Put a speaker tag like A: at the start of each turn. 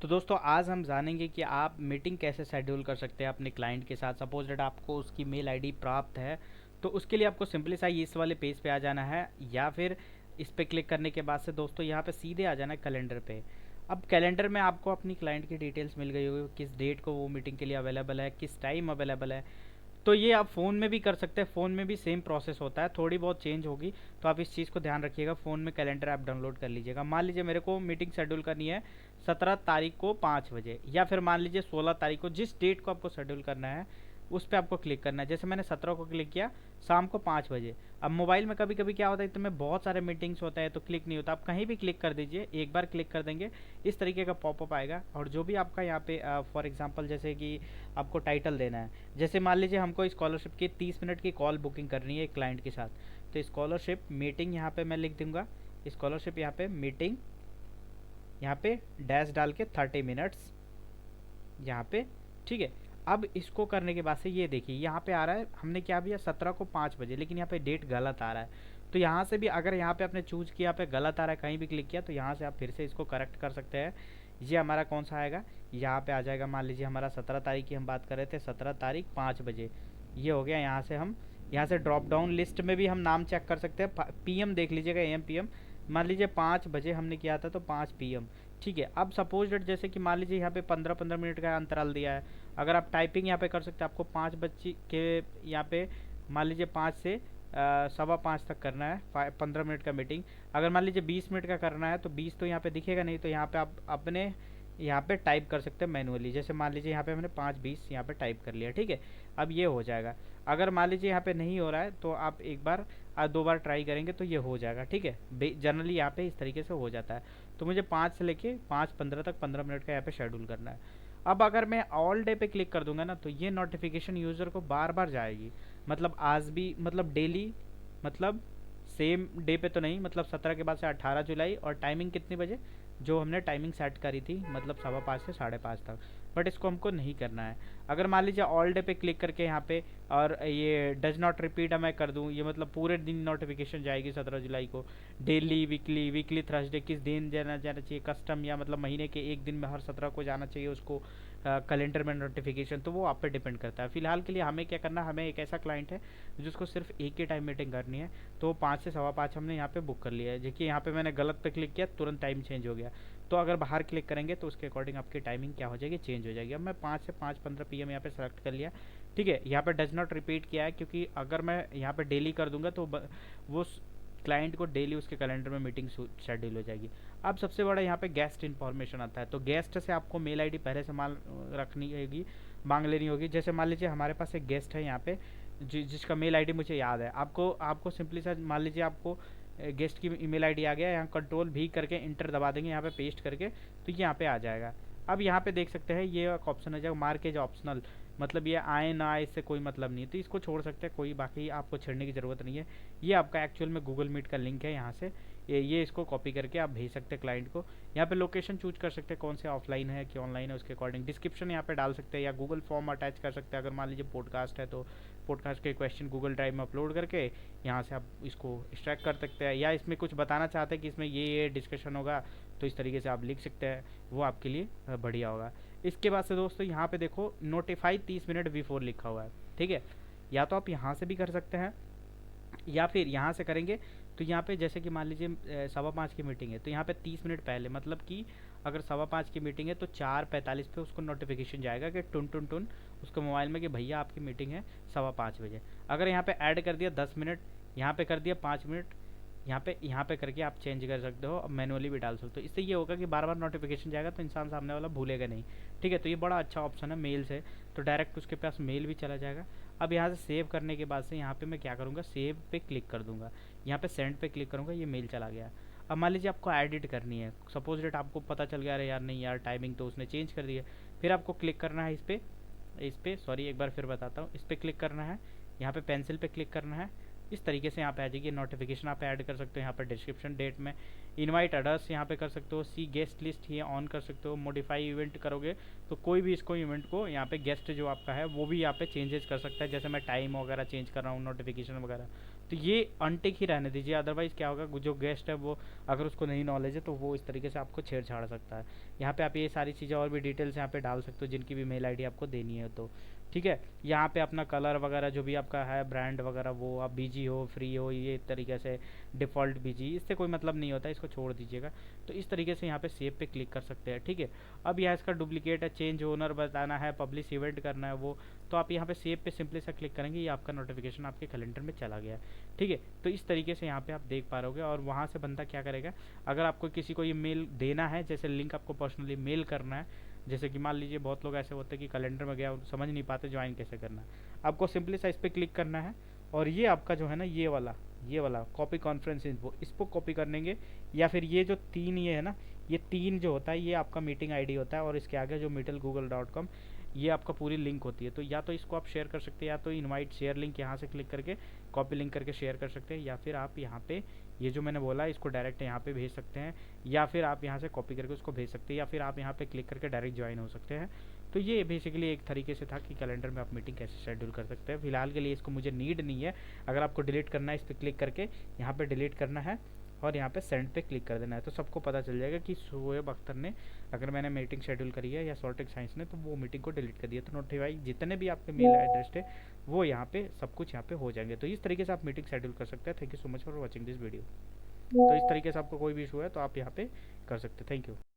A: तो दोस्तों आज हम जानेंगे कि आप मीटिंग कैसे शेड्यूल कर सकते हैं अपने क्लाइंट के साथ। सपोज दैट आपको उसकी मेल आईडी प्राप्त है, तो उसके लिए आपको सिंपली सा इस वाले पेज पे आ जाना है, या फिर इस पे क्लिक करने के बाद से दोस्तों यहाँ पे सीधे आ जाना है कैलेंडर पे। अब कैलेंडर में आपको अपनी क्लाइंट की डिटेल्स मिल गई होगी, किस डेट को वो मीटिंग के लिए अवेलेबल है, किस टाइम अवेलेबल है। तो ये आप फ़ोन में भी कर सकते हैं, फ़ोन में भी सेम प्रोसेस होता है, थोड़ी बहुत चेंज होगी। तो आप इस चीज़ को ध्यान रखिएगा, फ़ोन में कैलेंडर ऐप डाउनलोड कर लीजिएगा। मान लीजिए मेरे को मीटिंग शेड्यूल करनी है 17 तारीख को 5 बजे, या फिर मान लीजिए 16 तारीख को, जिस डेट को आपको शेड्यूल करना है उस पर आपको क्लिक करना है। जैसे मैंने 17 को क्लिक किया, शाम को 5 बजे। अब मोबाइल में कभी कभी क्या होता है, इतने बहुत सारे मीटिंग्स होता है तो क्लिक नहीं होता। आप कहीं भी क्लिक कर दीजिए, एक बार क्लिक कर देंगे इस तरीके का पॉपअप आएगा। और जो भी आपका यहाँ पे फॉर एग्जांपल जैसे कि आपको टाइटल देना है, जैसे मान लीजिए हमको स्कॉलरशिप की 30 मिनट की कॉल बुकिंग करनी है एक क्लाइंट के साथ, तो स्कॉलरशिप मीटिंग यहाँ पे मैं लिख दूंगा। स्कॉलरशिप यहाँ पे मीटिंग, यहाँ पे डैश डाल के 30 मिनट्स यहाँ पे, ठीक है। अब इसको करने के बाद से ये देखिए यहाँ पे आ रहा है, हमने क्या किया 17 को 5 बजे, लेकिन यहाँ पे डेट गलत आ रहा है। तो यहाँ से भी अगर यहाँ पे आपने चूज किया पे गलत आ रहा है, कहीं भी क्लिक किया, तो यहाँ से आप फिर से इसको करेक्ट कर सकते हैं। ये हमारा कौन सा आएगा, यहाँ पे आ जाएगा। मान लीजिए हमारा 17 तारीख की हम बात कर रहे थे, 17 तारीख 5 बजे, ये हो गया। यहाँ से हम यहाँ से ड्रॉप डाउन लिस्ट में भी हम नाम चेक कर सकते हैं। पीएम देख लीजिएगा, एम पीएम। मान लीजिए 5 बजे हमने किया था तो 5 PM, ठीक है। अब सपोज डेट जैसे कि मान लीजिए यहाँ पे 15-15 मिनट का अंतराल दिया है, अगर आप टाइपिंग यहाँ पे कर सकते हैं। आपको 5 बजे के यहाँ पे मान लीजिए 5 से 5:15 तक करना है, 15 मिनट का मीटिंग। अगर मान लीजिए 20 मिनट का करना है तो 20 तो यहाँ पे दिखेगा नहीं, तो यहाँ पे आप अपने यहाँ पे टाइप कर सकते हैं मैनुअली। जैसे मान लीजिए यहाँ पे मैंने 5:20 यहाँ पे टाइप कर लिया, ठीक है। अब ये हो जाएगा। अगर मान लीजिए यहाँ पे नहीं हो रहा है तो आप एक बार 2 बार ट्राई करेंगे तो ये हो जाएगा, ठीक है। जनरली यहाँ पे इस तरीके से हो जाता है। तो मुझे 5 से लेके 5:15 तक 15 मिनट का यहाँ पे शेड्यूल करना है। अब अगर मैं ऑल डे पे क्लिक कर दूंगा ना, तो ये नोटिफिकेशन यूज़र को बार बार जाएगी। मतलब आज भी, मतलब डेली, मतलब सेम डे पे तो नहीं, मतलब 17 के बाद से 18 जुलाई, और टाइमिंग कितने बजे जो हमने टाइमिंग सेट करी थी, मतलब 5:15 से 5:30 तक। बट इसको हमको नहीं करना है। अगर मान लीजिए ऑल डे पे क्लिक करके यहाँ पे और ये डज नॉट रिपीट मैं कर दूँ, ये मतलब पूरे दिन नोटिफिकेशन जाएगी 17 जुलाई को। डेली, वीकली, वीकली थर्सडे किस दिन जाना जाना चाहिए, कस्टम, या मतलब महीने के एक दिन में हर 17 को जाना चाहिए उसको कैलेंडर में नोटिफिकेशन, तो वो आप पे डिपेंड करता है। फिलहाल के लिए हमें क्या करना है, हमें एक ऐसा क्लाइंट है जिसको सिर्फ एक ही टाइम मीटिंग करनी है, तो 5 से 5:15 हमने यहाँ पे बुक कर लिया है। देखिए यहाँ पे मैंने गलत पे क्लिक किया, तुरंत टाइम चेंज हो गया। तो अगर बाहर क्लिक करेंगे तो उसके अकॉर्डिंग आपकी टाइमिंग क्या हो जाएगी, चेंज हो जाएगी। अब मैं 5 से 5:15 PM यहाँ पे सेलेक्ट कर लिया, ठीक है। यहाँ पे डज नॉट रिपीट किया है, क्योंकि अगर मैं यहाँ पे डेली कर दूंगा तो वो क्लाइंट को डेली उसके कैलेंडर में मीटिंग शेड्यूल हो जाएगी। अब सबसे बड़ा यहाँ पे गेस्ट इन्फॉर्मेशन आता है। तो गेस्ट से आपको मेल आईडी पहले से रखनी होगी, मांग लेनी होगी। जैसे मान लीजिए हमारे पास एक गेस्ट है यहाँ पे, जिसका मेल आईडी मुझे याद है। आपको आपको सिंपली सा मान लीजिए आपको गेस्ट की ईमेल आईडी आ गया, यहाँ कंट्रोल भी करके इंटर दबा देंगे यहाँ पे पेस्ट करके, तो ये यहाँ पे आ जाएगा। अब यहाँ पे देख सकते हैं ये एक ऑप्शन है जो मार्क एज ऑप्शनल, मतलब ये आए ना आए इससे कोई मतलब नहीं है, तो इसको छोड़ सकते हैं कोई, बाकी आपको छेड़ने की ज़रूरत नहीं है। ये आपका एक्चुअल में गूगल मीट का लिंक है, यहाँ से ये इसको कॉपी करके आप भेज सकते हैं क्लाइंट को। यहाँ पे लोकेशन चूज कर सकते हैं कौन से, ऑफलाइन है कि ऑनलाइन है, उसके अकॉर्डिंग डिस्क्रिप्शन यहाँ पे डाल सकते हैं, या गूगल फॉर्म अटैच कर सकते हैं। अगर मान लीजिए पॉडकास्ट है तो पॉडकास्ट के क्वेश्चन गूगल ड्राइव में अपलोड करके यहाँ से आप इसको एक्सट्रैक्ट कर सकते हैं, या इसमें कुछ बताना चाहते हैं कि इसमें ये डिस्कशन होगा, तो इस तरीके से आप लिख सकते हैं, वो आपके लिए बढ़िया होगा। इसके बाद से दोस्तों यहाँ पे देखो नोटिफाई 30 मिनट बिफोर लिखा हुआ है, ठीक है। या तो आप यहाँ से भी कर सकते हैं, या फिर यहाँ से करेंगे तो यहाँ पे जैसे कि मान लीजिए 5:15 की मीटिंग है, तो यहाँ पे 30 मिनट पहले, मतलब कि अगर 5:15 की मीटिंग है तो 4:45 पे उसको नोटिफिकेशन जाएगा कि टुन टुन टुन उसके मोबाइल में कि भैया आपकी मीटिंग है 5:15 बजे। अगर यहाँ पे ऐड कर दिया 10 मिनट, यहाँ पे कर दिया 5 मिनट, यहाँ पे करके आप चेंज कर सकते हो, मैनुअली भी डाल सकते हो। इससे ये होगा कि बार बार नोटिफिकेशन जाएगा तो इंसान सामने वाला भूलेगा नहीं, ठीक है। तो ये बड़ा अच्छा ऑप्शन है मेल से, तो डायरेक्ट उसके पास मेल भी चला जाएगा। अब यहाँ से सेव करने के बाद से यहाँ पे मैं क्या करूँगा, सेव पे क्लिक कर दूंगा, यहाँ पे सेंड पे क्लिक करूँगा, ये मेल चला गया। अब मान लीजिए आपको एडिट करनी है, सपोज डेट आपको पता चल गया, अरे यार नहीं यार टाइमिंग तो उसने चेंज कर दी है, फिर आपको क्लिक करना है इस पे सॉरी एक बार फिर बताता हूँ, इस पर क्लिक करना है, यहाँ पे पेंसिल पे क्लिक करना है, इस तरीके से यहाँ पे आ जाएगी। नोटिफिकेशन आप ऐड कर सकते हो, यहाँ पे डिस्क्रिप्शन डेट में इनवाइट अदर्स यहाँ पे कर सकते हो, सी गेस्ट लिस्ट ये ऑन कर सकते हो। मॉडिफाई इवेंट करोगे तो कोई भी इसको इवेंट को यहाँ पे गेस्ट जो आपका है वो भी यहाँ पे चेंजेस कर सकता है, जैसे मैं टाइम वगैरह चेंज कर रहा हूँ, नोटिफिकेशन वगैरह, तो ये अनटिक ही रहने दीजिए, अदरवाइज़ क्या होगा, जो गेस्ट है वो अगर उसको नहीं नॉलेज है तो वो इस तरीके से आपको छेड़छाड़ सकता है। यहाँ पे आप ये सारी चीज़ें और भी डिटेल्स यहाँ पे डाल सकते हो, जिनकी भी मेल आईडी आपको देनी है तो ठीक है। यहाँ पे अपना कलर वगैरह जो भी आपका है, ब्रांड वगैरह, वो आप बीजी हो, फ्री हो, ये तरीके से डिफ़ॉल्ट बीजी, इससे कोई मतलब नहीं होता, इसको छोड़ दीजिएगा। तो इस तरीके से यहाँ पे सेव पे क्लिक कर सकते हैं, ठीक है। अब यहाँ इसका डुप्लीकेट है, चेंज ओनर बताना है, पब्लिश इवेंट करना है वो, तो आप यहाँ पे सेव पे सिंपली सा क्लिक करेंगे, ये आपका नोटिफिकेशन आपके कैलेंडर में चला गया है, ठीक है। तो इस तरीके से यहाँ पे आप देख पा रहे, और वहाँ से बंदा क्या करेगा, अगर आपको किसी को ये मेल देना है, जैसे लिंक आपको पर्सनली मेल करना है, जैसे कि मान लीजिए बहुत लोग ऐसे होते हैं कि कैलेंडर में गया समझ नहीं पाते ज्वाइन कैसे करना है, आपको सिंपली सा इस पर क्लिक करना है, और ये आपका जो है ना, ये वाला कॉपी कॉन्फ्रेंस इन्फो, इसको कॉपी करेंगे, या फिर ये जो तीन ये है ना, ये तीन जो होता है ये आपका मीटिंग आईडी होता है, और इसके आगे जो meetlegoogle.com, ये आपका पूरी लिंक होती है। तो या तो इसको आप शेयर कर सकते हैं, या तो इनवाइट शेयर लिंक यहाँ से क्लिक करके कॉपी लिंक करके शेयर कर सकते हैं, या फिर आप यहाँ पे ये जो मैंने बोला इसको डायरेक्ट यहाँ पे भेज सकते हैं, या फिर आप यहाँ से कॉपी करके उसको भेज सकते हैं, या फिर आप यहाँ पे क्लिक करके डायरेक्ट ज्वाइन हो सकते हैं। तो ये बेसिकली एक तरीके से था कि कैलेंडर में आप मीटिंग कैसे शेड्यूल कर सकते हैं। फिलहाल के लिए इसको मुझे नीड नहीं है, अगर आपको डिलीट करना है इस पर क्लिक करके यहाँ पे डिलीट करना है, और यहाँ पे सेंड पे क्लिक कर देना है, तो सबको पता चल जाएगा कि शोएब अख्तर ने, अगर मैंने मीटिंग शेड्यूल करी है, या सॉल्टिक साइंस ने, तो वो मीटिंग को डिलीट कर दिया। तो नोटिफाई जितने भी आपके मेल एड्रेस थे वो यहाँ पे सब कुछ यहाँ पे हो जाएंगे। तो इस तरीके से आप मीटिंग शेड्यूल कर सकते हैं। Thank you so much for watching this video. तो इस तरीके से आपको कोई भी इशू है तो आप यहाँ पे कर सकते हैं। Thank you.